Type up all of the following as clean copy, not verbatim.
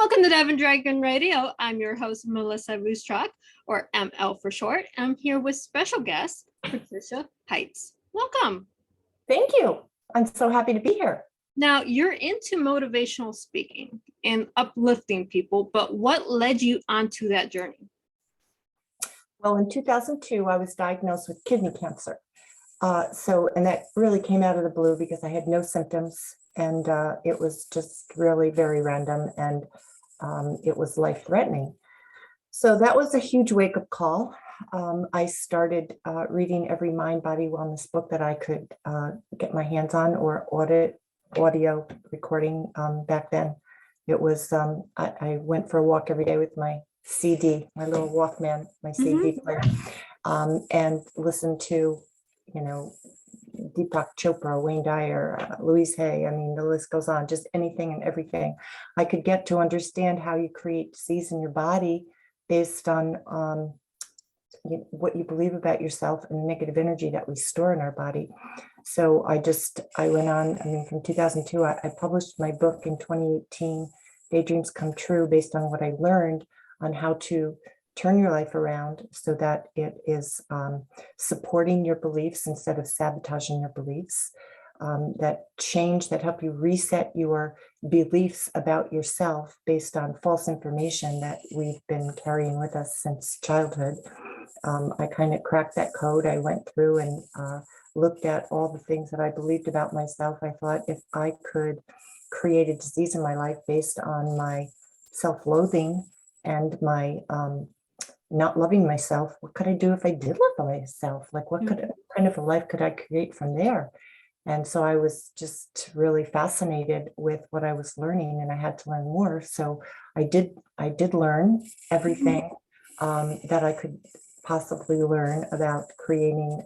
Welcome to Devon Dragon Radio. I'm your host, M.L.Ruscsak, or ML for short. I'm here with special guest, Patricia Heitz. Welcome. Thank you. I'm so happy to be here. Now, you're into motivational speaking and uplifting people, but what led you onto that journey? Well, in 2002, I was diagnosed with kidney cancer. And that really came out of the blue because I had no symptoms, and it was just really very random, and it was life-threatening. So that was a huge wake-up call. I started reading every mind, body, wellness book that I could get my hands on, or audio recording. Back then, it was, I went for a walk every day with my CD, my little Walkman, my CD player, and listened to, Deepak Chopra, Wayne Dyer, Louise Hay. I mean, the list goes on, just anything and everything I could get to understand how you create disease in your body based on what you believe about yourself and the negative energy that we store in our body. So I went on, from 2002, I published my book in 2018, Daydreams Come True, based on what I learned on how to turn your life around so that it is supporting your beliefs instead of sabotaging your beliefs, that help you reset your beliefs about yourself based on false information that we've been carrying with us since childhood. I kind of cracked that code. I went through and looked at all the things that I believed about myself. I thought, if I could create a disease in my life based on my self-loathing and my not loving myself, what could I do if I did love myself? Like, what kind of a life could I create from there? And so I was just really fascinated with what I was learning, and I had to learn more. So I did learn everything that I could possibly learn about creating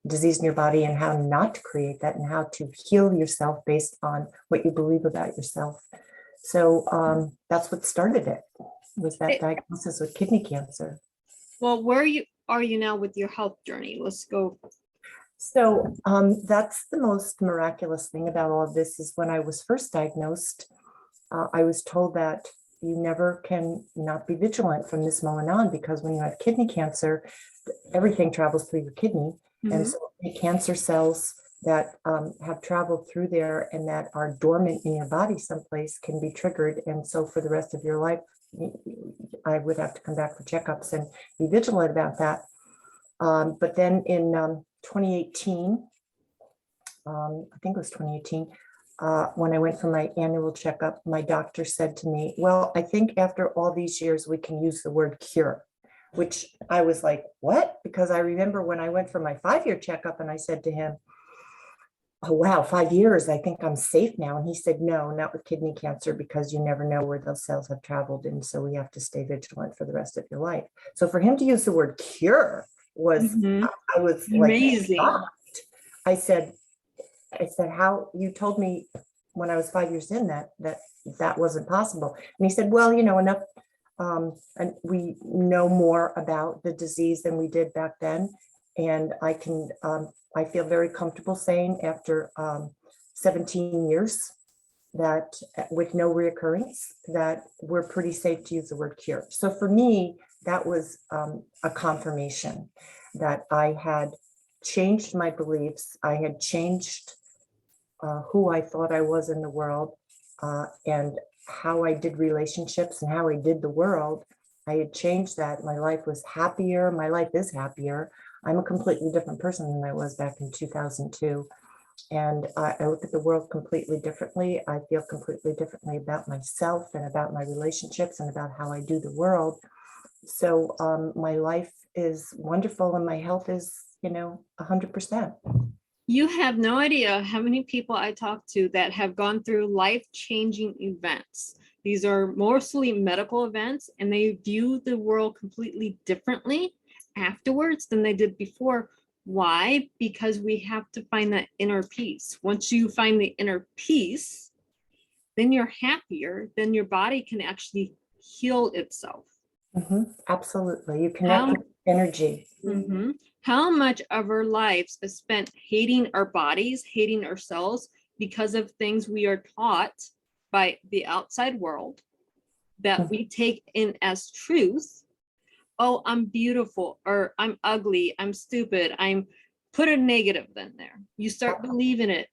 disease in your body, and how not to create that, and how to heal yourself based on what you believe about yourself. So that's what started it, was that diagnosis with kidney cancer. Well, where are you now with your health journey? Let's go. So that's the most miraculous thing about all of this, is when I was first diagnosed, I was told that you never can not be vigilant from this moment on, because when you have kidney cancer, everything travels through your kidney. And so the cancer cells that have traveled through there and that are dormant in your body someplace can be triggered. And so for the rest of your life, I would have to come back for checkups and be vigilant about that. But then in 2018, I think it was 2018, when I went for my annual checkup, my doctor said to me, well, I think after all these years, we can use the word cure, which I was like, what? Because I remember when I went for my 5-year checkup and I said to him, oh, wow, 5 years, I think I'm safe now. And he said, no, not with kidney cancer, because you never know where those cells have traveled. And so we have to stay vigilant for the rest of your life. So for him to use the word cure was, I was amazing. Like shocked. I said, how, you told me when I was 5 years in that wasn't possible. And he said, well, enough, and we know more about the disease than we did back then. And I feel very comfortable saying, after 17 years, that with no reoccurrence, that we're pretty safe to use the word cure. So for me, that was a confirmation that I had changed my beliefs. I had changed who I thought I was in the world, and how I did relationships and how I did the world. I had changed that. My life was happier. My life is happier. I'm a completely different person than I was back in 2002. And I look at the world completely differently. I feel completely differently about myself and about my relationships and about how I do the world. So my life is wonderful, and my health is, 100%. You have no idea how many people I talk to that have gone through life-changing events. These are mostly medical events, and they view the world completely differently afterwards than they did before. Why? Because we have to find that inner peace. Once you find the inner peace, then you're happier, then your body can actually heal itself. Absolutely. You connect with energy. How much of our lives is spent hating our bodies, hating ourselves, because of things we are taught by the outside world that we take in as truth. Oh, I'm beautiful, or I'm ugly, I'm stupid, I'm put a negative in there. You start believing it.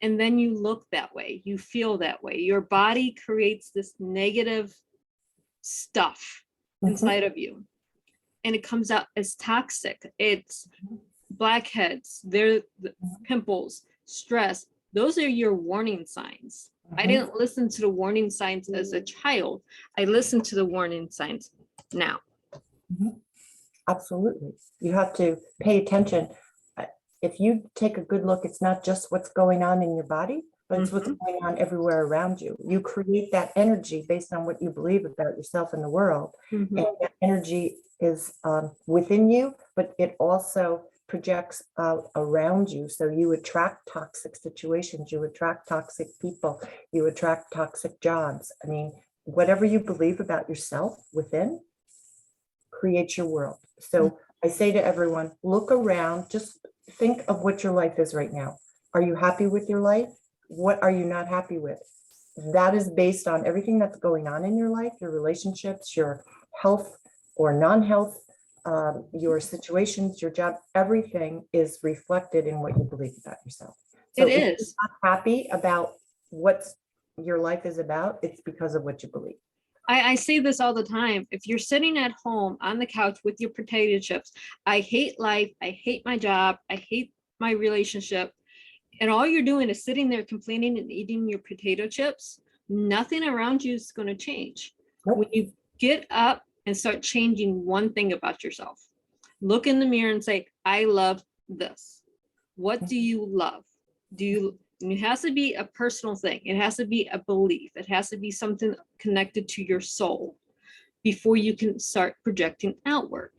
And then you look that way, you feel that way. Your body creates this negative stuff inside of you. And it comes out as toxic. It's blackheads, they're the pimples, stress. Those are your warning signs. I didn't listen to the warning signs as a child. I listened to the warning signs now. Absolutely. You have to pay attention. If you take a good look, it's not just what's going on in your body, but it's what's going on everywhere around you. You create that energy based on what you believe about yourself and the world. And that energy is within you, but it also projects out around you. So you attract toxic situations, you attract toxic people, you attract toxic jobs. I mean, whatever you believe about yourself within creates your world. So I say to everyone, look around, just think of what your life is right now. Are you happy with your life? What are you not happy with? That is based on everything that's going on in your life, your relationships, your health or non-health, your situations, your job, everything is reflected in what you believe about yourself. So It if is. you're not happy about what your life is about, it's because of what you believe. I say this all the time. If you're sitting at home on the couch with your potato chips, I hate life, I hate my job, I hate my relationship, and all you're doing is sitting there complaining and eating your potato chips, nothing around you is going to change. Nope. When you get up and start changing one thing about yourself, look in the mirror and say, I love this. What do you love? And it has to be a personal thing. It has to be a belief. It has to be something connected to your soul before you can start projecting outward.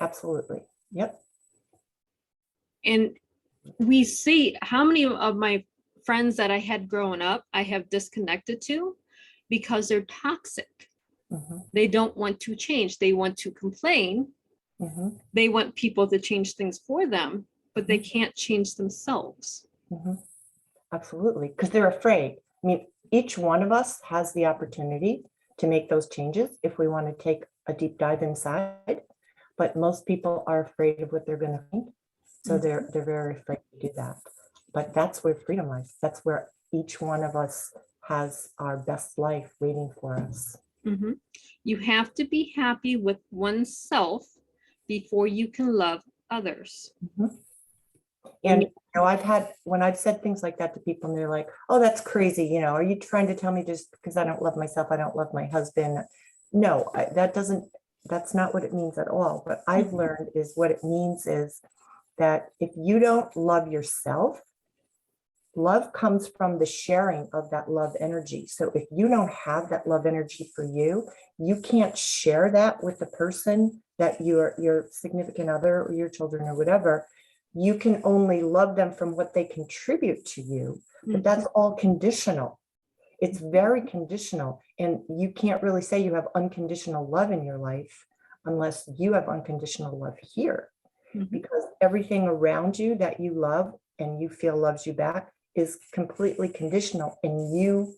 Absolutely. Yep. And we see how many of my friends that I had growing up, I have disconnected to because they're toxic. They don't want to change. They want to complain. They want people to change things for them, but they can't change themselves. Absolutely, because they're afraid. I mean, each one of us has the opportunity to make those changes if we want to take a deep dive inside, but most people are afraid of what they're going to think. So they're very afraid to do that. But that's where freedom lies. That's where each one of us has our best life waiting for us. You have to be happy with oneself before you can love others. And when I've said things like that to people and they're like, oh, that's crazy. Are you trying to tell me just because I don't love myself, I don't love my husband? No, that's not what it means at all. What I've learned is what it means is that if you don't love yourself, love comes from the sharing of that love energy. So if you don't have that love energy for you, you can't share that with the person that your significant other or your children or whatever. You can only love them from what they contribute to you, but that's all conditional. It's very conditional. And you can't really say you have unconditional love in your life unless you have unconditional love here, because everything around you that you love and you feel loves you back is completely conditional, and you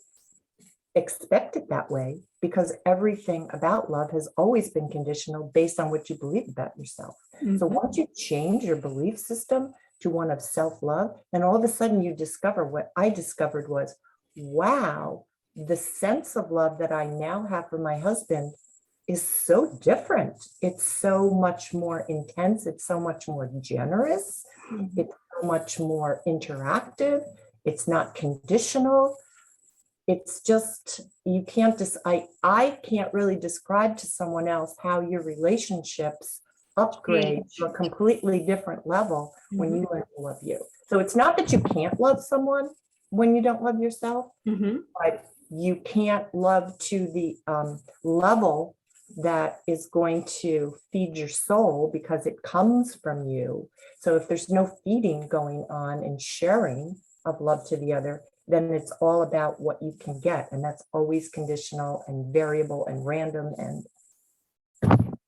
expect it that way because everything about love has always been conditional based on what you believe about yourself. So once you change your belief system to one of self-love, then all of a sudden you discover what I discovered was, wow, the sense of love that I now have for my husband is so different. It's so much more intense. It's so much more generous. It's so much more interactive. It's not conditional. It's just, you can't I can't really describe to someone else how your relationships upgrade to a completely different level when you learn to love you. So it's not that you can't love someone when you don't love yourself, but you can't love to the level that is going to feed your soul because it comes from you. So if there's no feeding going on and sharing of love to the other, then it's all about what you can get. And that's always conditional and variable and random. And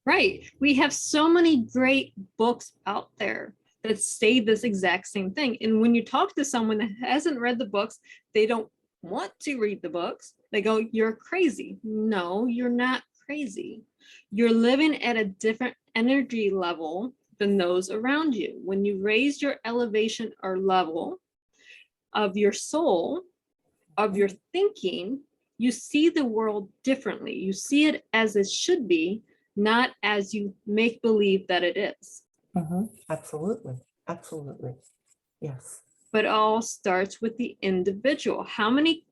right. We have so many great books out there that say this exact same thing. And when you talk to someone that hasn't read the books, they don't want to read the books. They go, you're crazy. No, you're not crazy. You're living at a different energy level than those around you. When you raise your elevation or level of your soul, of your thinking, you see the world differently. You see it as it should be, not as you make believe that it is. Absolutely. Absolutely. Yes. But it all starts with the individual. How many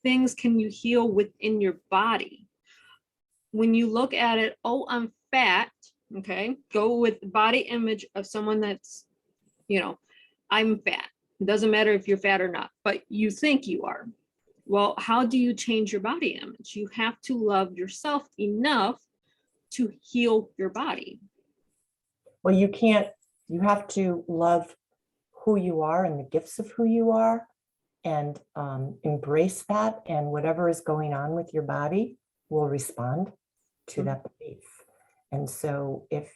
things can you heal within your body? When you look at it, oh, I'm fat, okay, go with the body image of someone that's, I'm fat. It doesn't matter if you're fat or not, but you think you are. Well, how do you change your body image? You have to love yourself enough to heal your body. Well, you have to love who you are and the gifts of who you are, and embrace that, and whatever is going on with your body will respond to that belief. And so if,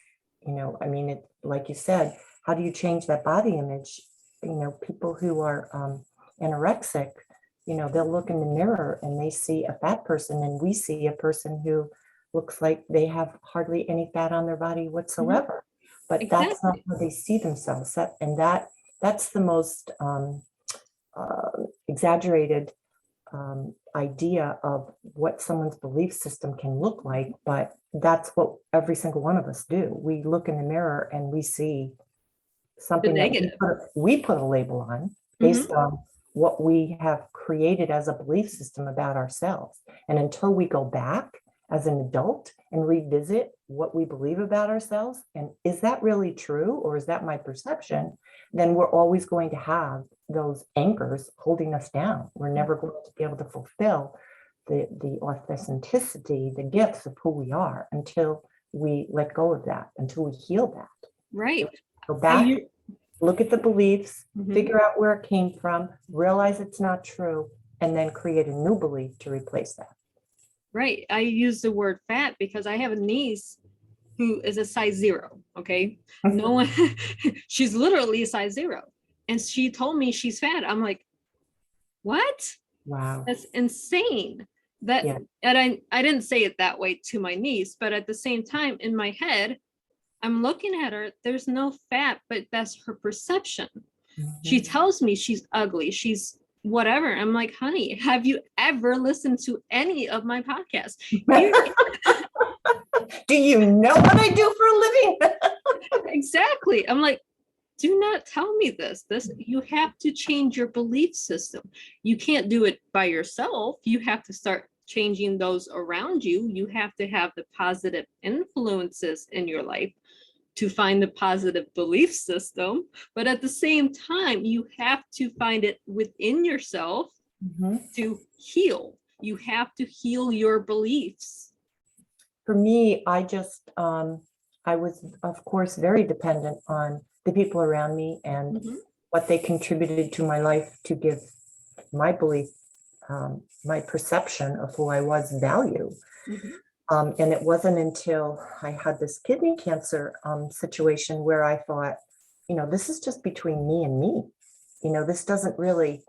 like you said, how do you change that body image? People who are anorexic, they'll look in the mirror and they see a fat person, and we see a person who looks like they have hardly any fat on their body whatsoever. But that's not how they see themselves. That's the most exaggerated idea of what someone's belief system can look like, but that's what every single one of us do. We look in the mirror and we see something that we put a label on based on what we have created as a belief system about ourselves. And until we go back as an adult and revisit what we believe about ourselves, and is that really true, or is that my perception, then we're always going to have those anchors holding us down. We're never going to be able to fulfill the authenticity, the gifts of who we are, until we let go of that, until we heal that. Right. So go back, look at the beliefs, figure out where it came from, realize it's not true, and then create a new belief to replace that. Right. I use the word fat because I have a niece who is a size 0. Okay. No one, she's literally a size 0. And she told me she's fat. I'm like, what? Wow. That's insane. And I didn't say it that way to my niece, but at the same time, in my head, I'm looking at her, there's no fat, but that's her perception. She tells me she's ugly, she's whatever. I'm like, honey, have you ever listened to any of my podcasts? Do you know what I do for a living? Exactly. I'm like, do not tell me this. You have to change your belief system. You can't do it by yourself. You have to start changing those around you. You have to have the positive influences in your life to find the positive belief system. But at the same time, you have to find it within yourself to heal. You have to heal your beliefs. For me, I was, of course, very dependent on the people around me and what they contributed to my life to give my belief, my perception of who I was, value. And it wasn't until I had this kidney cancer situation where I thought, this is just between me and me. This doesn't really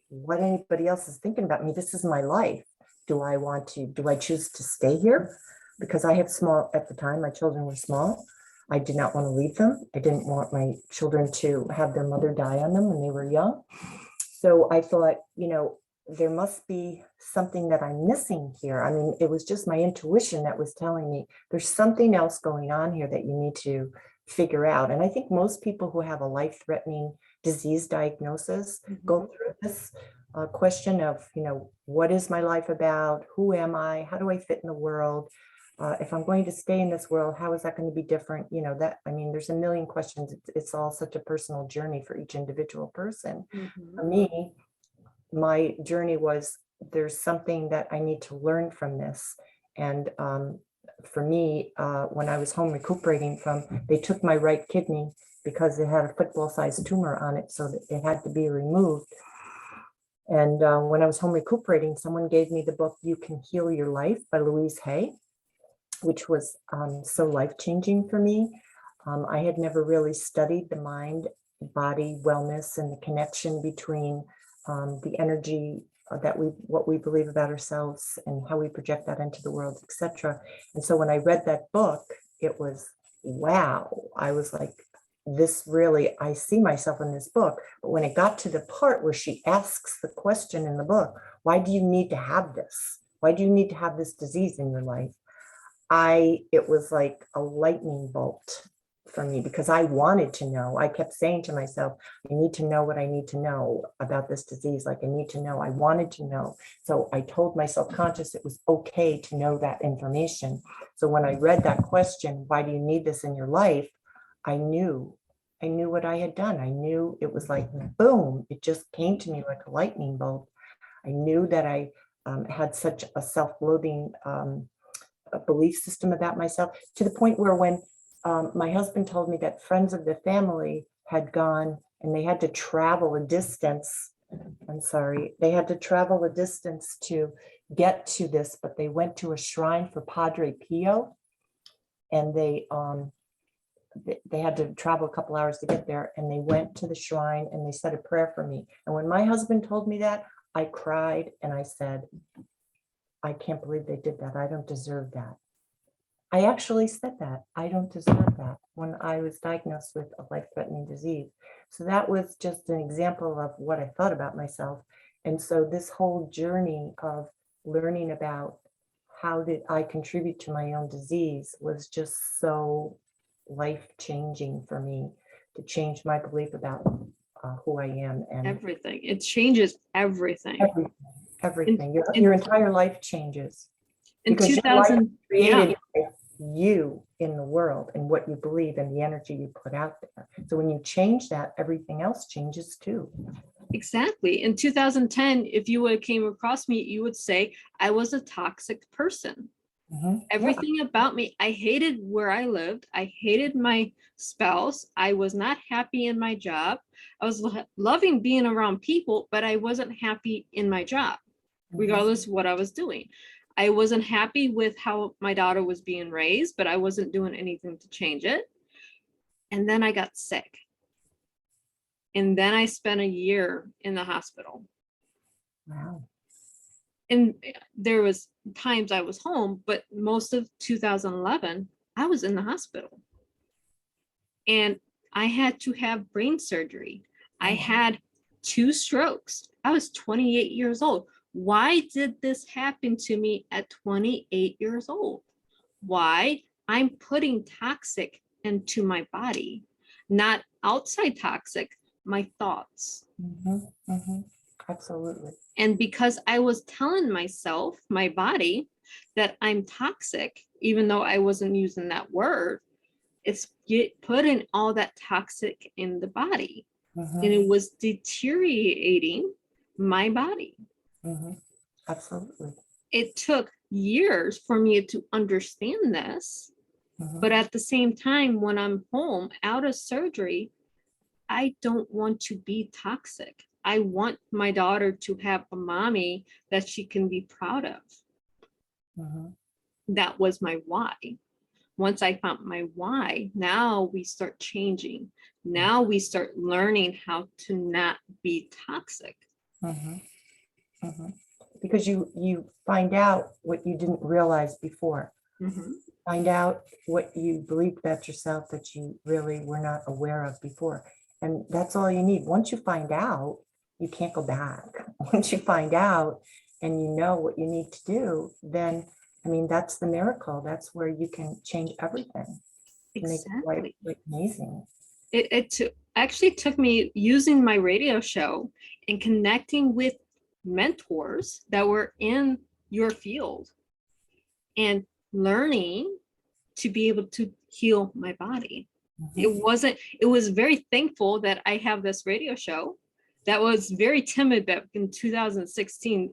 what anybody else is thinking about me. This is my life. Do I choose to stay here? Because I had at the time, my children were small. I did not want to leave them. I didn't want my children to have their mother die on them when they were young. So I thought, there must be something that I'm missing here. I mean, it was just my intuition that was telling me there's something else going on here that you need to figure out. And I think most people who have a life-threatening disease diagnosis go through this question of, what is my life about? Who am I? How do I fit in the world? If I'm going to stay in this world, how is that going to be different? There's a million questions. It's all such a personal journey for each individual person. For me, my journey was, there's something that I need to learn from this. And for me, when I was home recuperating they took my right kidney because it had a football-sized tumor on it, so that it had to be removed. And when I was home recuperating, someone gave me the book, You Can Heal Your Life by Louise Hay, which was so life-changing for me. I had never really studied the mind, body, wellness, and the connection between the energy what we believe about ourselves and how we project that into the world, etc. And so when I read that book, it was, wow, I was like, this really, I see myself in this book. But when it got to the part where she asks the question in the book, why do you need to have this? Why do you need to have this disease in your life? It was like a lightning bolt for me, because I wanted to know. I kept saying to myself, I need to know what I need to know about this disease. Like, I need to know. I wanted to know. So I told my subconscious it was okay to know that information. So when I read that question, why do you need this in your life? I knew what I had done. I knew. It was like, boom, it just came to me like a lightning bolt. I knew that I had such a self-loathing a belief system about myself, to the point where when my husband told me that friends of the family had gone and they had to travel a distance. I'm sorry, they had to travel a distance to get to this, but they went to a shrine for Padre Pio, and they had to travel a couple hours to get there, and they went to the shrine and they said a prayer for me. And when my husband told me that, I cried and I said, I can't believe they did that. I don't deserve that. I actually said that. I don't deserve that when I was diagnosed with a life-threatening disease. So that was just an example of what I thought about myself. And so this whole journey of learning about how did I contribute to my own disease was just so life-changing for me, to change my belief about who I am and Everything. It changes everything. everything. Your entire life changes. In Because 2000, created you in the world and what you believe and the energy you put out there. So when you change that, everything else changes too. exactly. In 2010, if you would have came across me, you would say I was a toxic person. Everything about me, I hated where I lived. I hated my spouse. I was not happy in my job. I was loving being around people, but I wasn't happy in my job, regardless of what I was doing. I wasn't happy with how my daughter was being raised, but I wasn't doing anything to change it. And then I got sick. And then I spent a year in the hospital. Wow. And there was times I was home, but most of 2011, I was in the hospital. And I had to have brain surgery. I had 2 strokes. I was 28 years old. Why did this happen to me at 28 years old? Why? I'm putting toxic into my body, not outside toxic, my thoughts. Absolutely. And because I was telling myself, my body, that I'm toxic, even though I wasn't using that word, it's putting all that toxic in the body. And it was deteriorating my body. Absolutely. It took years for me to understand this. But at the same time, when I'm home out of surgery, I don't want to be toxic. I want my daughter to have a mommy that she can be proud of. That was my why. Once I found my why, now we start changing. Now we start learning how to not be toxic. Because you find out what you didn't realize before. Find out what you believed about yourself that you really were not aware of before. And that's all you need. Once you find out, you can't go back. Once you find out and you know what you need to do, then, I mean, that's the miracle. That's where you can change everything. Exactly. Make life amazing. It actually took me using my radio show and connecting with mentors that were in your field and learning to be able to heal my body. It was very thankful that I have this radio show that was very timid back in 2016.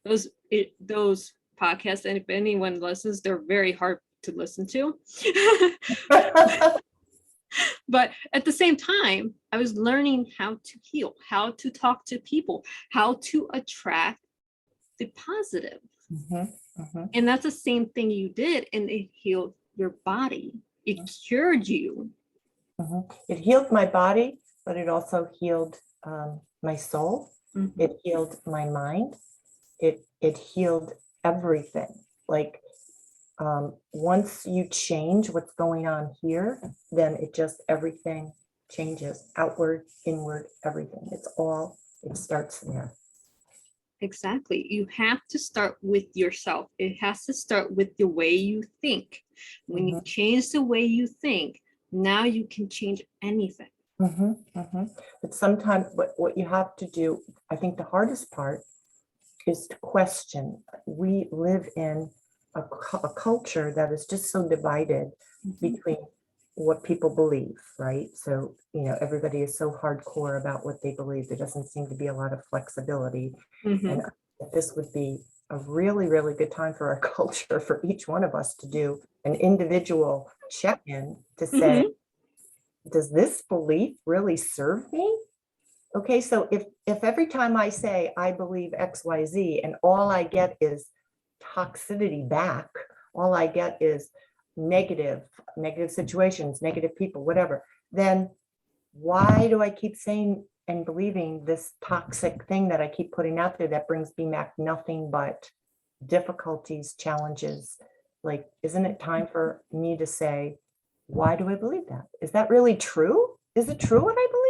Those podcasts, and if anyone listens, they're very hard to listen to. But at the same time, I was learning how to heal, how to talk to people, how to attract the positive. And that's the same thing you did, and it healed your body. It cured you. It healed my body, but it also healed my soul. Mhm. It healed my mind. It healed everything. Like, once you change what's going on here, then it just, everything changes, outward, inward, everything. It starts there. Exactly. You have to start with yourself. It has to start with the way you think. When you Mhm, change the way you think, now you can change anything. mhm, mhm. But sometimes what you have to do, I think the hardest part is to question. We live in a culture that is just so divided Mhm. between what people believe, right? So, everybody is so hardcore about what they believe. There doesn't seem to be a lot of flexibility. And Mhm. this would be a really, really good time for our culture, for each one of us to do an individual check-in to say, Mhm. does this belief really serve me? Okay, so if every time I say I believe XYZ and all I get is toxicity back, all I get is negative situations, negative people, whatever, then why do I keep saying and believing this toxic thing that I keep putting out there that brings me back nothing but difficulties, challenges? Like, isn't it time for me to say, why do I believe that? Is that really true? Is it true what I believe?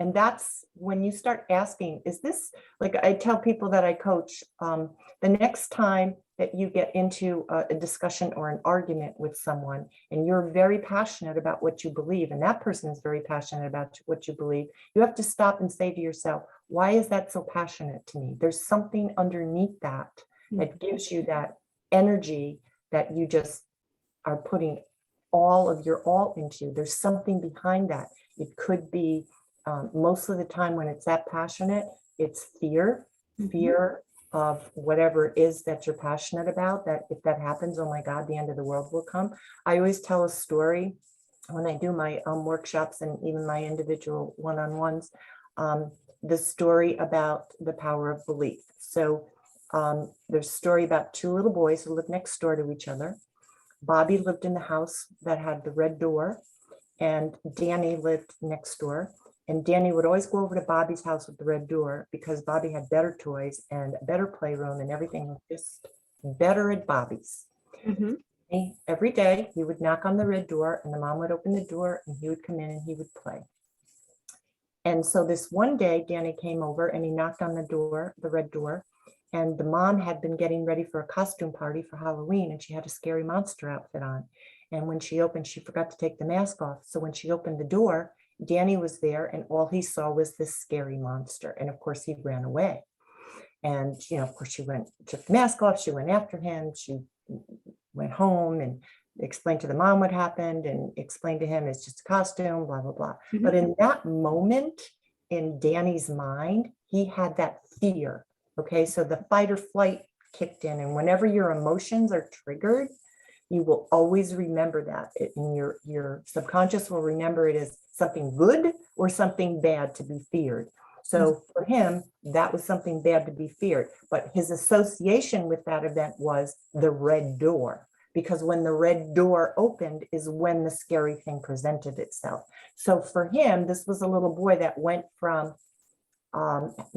And that's when you start asking, is this, like I tell people that I coach, the next time that you get into a discussion or an argument with someone and you're very passionate about what you believe, and that person is very passionate about what you believe, you have to stop and say to yourself, why is that so passionate to me? There's something underneath that that gives you that energy that you just are putting all of your all into. There's something behind that. It could be, most of the time when it's that passionate, it's fear, Mhm. fear of whatever it is that you're passionate about, that if that happens, oh my God, the end of the world will come. I always tell a story when I do my workshops and even my individual one-on-ones, the story about the power of belief. So there's a story about two little boys who live next door to each other. Bobby lived in the house that had the red door, and Danny lived next door. And Danny would always go over to Bobby's house with the red door because Bobby had better toys and a better playroom, and everything was just better at Bobby's. Mhm. Every day he would knock on the red door and the mom would open the door and he would come in and he would play. And so this one day, Danny came over and he knocked on the door, the red door, and the mom had been getting ready for a costume party for Halloween, and she had a scary monster outfit on. And when she opened, she forgot to take the mask off. So when she opened the door, Danny was there, and all he saw was this scary monster. And of course, he ran away. And, of course, she took the mask off. She went after him. She went home and explained to the mom what happened and explained to him it's just a costume, blah, blah, blah. Mhm. But in that moment, in Danny's mind, he had that fear. Okay, so the fight or flight kicked in. And whenever your emotions are triggered, you will always remember that. And your subconscious will remember it as something good or something bad to be feared. So for him, that was something bad to be feared. But his association with that event was the red door, because when the red door opened is when the scary thing presented itself. So for him, this was a little boy that went from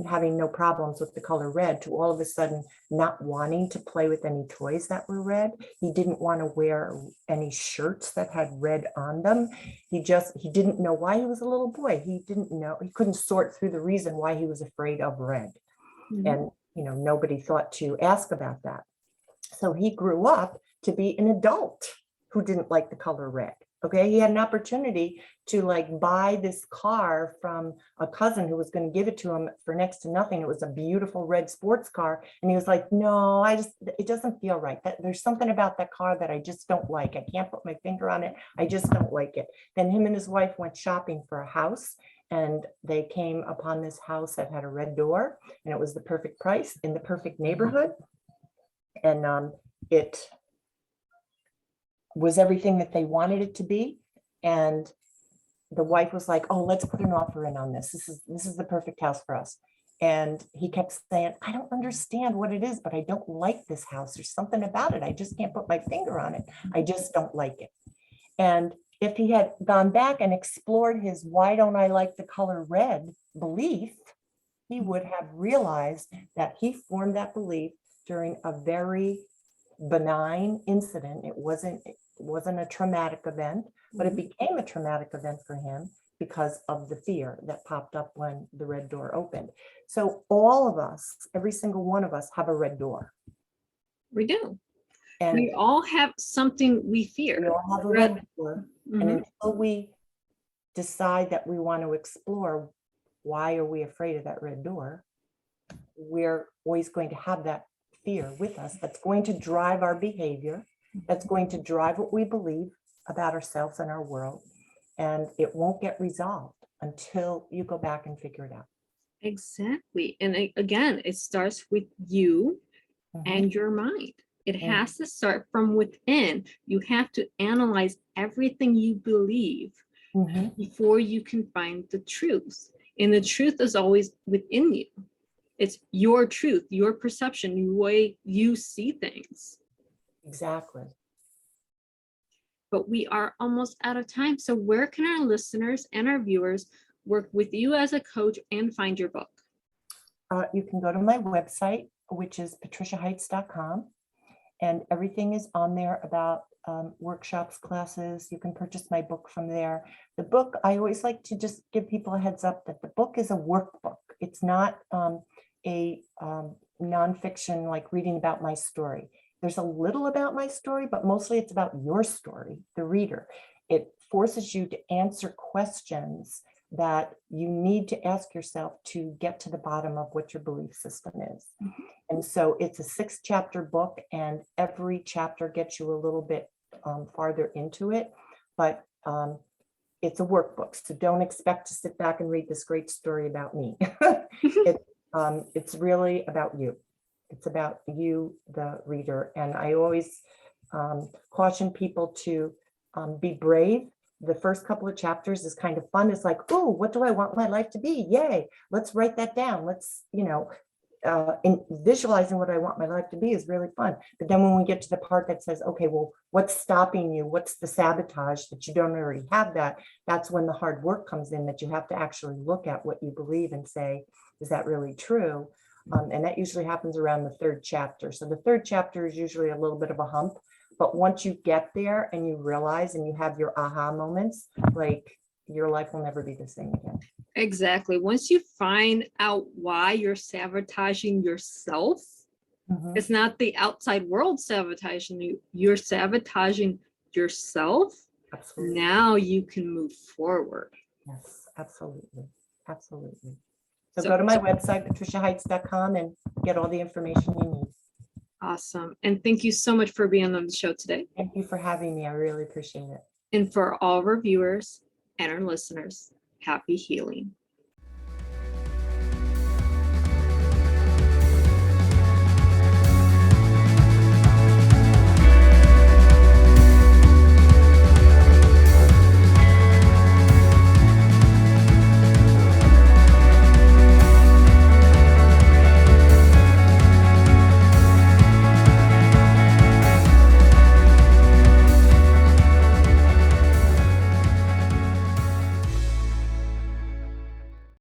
having no problems with the color red to all of a sudden not wanting to play with any toys that were red. He didn't want to wear any shirts that had red on them. He didn't know why. He was a little boy. He didn't know, he couldn't sort through the reason why he was afraid of red. Mhm. And, nobody thought to ask about that. So he grew up to be an adult who didn't like the color red. Okay, he had an opportunity to buy this car from a cousin who was going to give it to him for next to nothing. It was a beautiful red sports car. And he was like, no, it doesn't feel right. There's something about that car that I just don't like. I can't put my finger on it. I just don't like it. Then him and his wife went shopping for a house, and they came upon this house that had a red door, and it was the perfect price in the perfect neighborhood. And it was everything that they wanted it to be. And the wife was like, oh, let's put an offer in on this. This is the perfect house for us. And he kept saying, I don't understand what it is, but I don't like this house. There's something about it. I just can't put my finger on it. I just don't like it. And if he had gone back and explored his why don't I like the color red belief, he would have realized that he formed that belief during a very benign incident. It wasn't a traumatic event, but it became a traumatic event for him because of the fear that popped up when the red door opened. So all of us, every single one of us, have a red door. We do. And We all have something we we fear. all have a Red- red door. Mhm. And until we decide that we want to explore why are we afraid of that red door, we're always going to have that fear with us that's going to drive our behavior, that's going to drive what we believe about ourselves and our world. And it won't get resolved until you go back and figure it out. Exactly. And again, it starts with you Mhm. and your mind. It Mhm. has to start from within. You have to analyze everything you believe Mhm. before you can find the truth. And the truth is always within you. It's your truth, your perception, the way you see things. Exactly. But we are almost out of time. So where can our listeners and our viewers work with you as a coach and find your book? You can go to my website, which is patriciaheitz.com, and everything is on there about workshops, classes. You can purchase my book from there. The book, I always like to just give people a heads up that the book is a workbook. It's not a nonfiction like reading about my story. There's a little about my story, but mostly it's about your story, the reader. It forces you to answer questions that you need to ask yourself to get to the bottom of what your belief system is. And so it's a 6-chapter book, and every chapter gets you a little bit farther into it, but it's a workbook. So don't expect to sit back and read this great story about me. It's really about you. It's about you, the reader. And I always caution people to be brave. The first couple of chapters is kind of fun. It's like, oh, what do I want my life to be? Yay, let's write that down. Let's, in visualizing what I want my life to be is really fun. But then when we get to the part that says, okay, well, what's stopping you? What's the sabotage that you don't already have that? That's when the hard work comes in, that you have to actually look at what you believe and say, is that really true? And that usually happens around the 3rd chapter. So the 3rd chapter is usually a little bit of a hump. But once you get there and you realize and you have your aha moments, like your life will never be the same again. Exactly. Once you find out why you're sabotaging yourself, it's not the outside world sabotaging you, you're sabotaging yourself. Absolutely. Now you can move forward. Yes, absolutely. Absolutely. So go to my website, patriciaheitz.com, and get all the information you need. Awesome. And thank you so much for being on the show today. Thank you for having me. I really appreciate it. And for all of our viewers and our listeners, happy healing.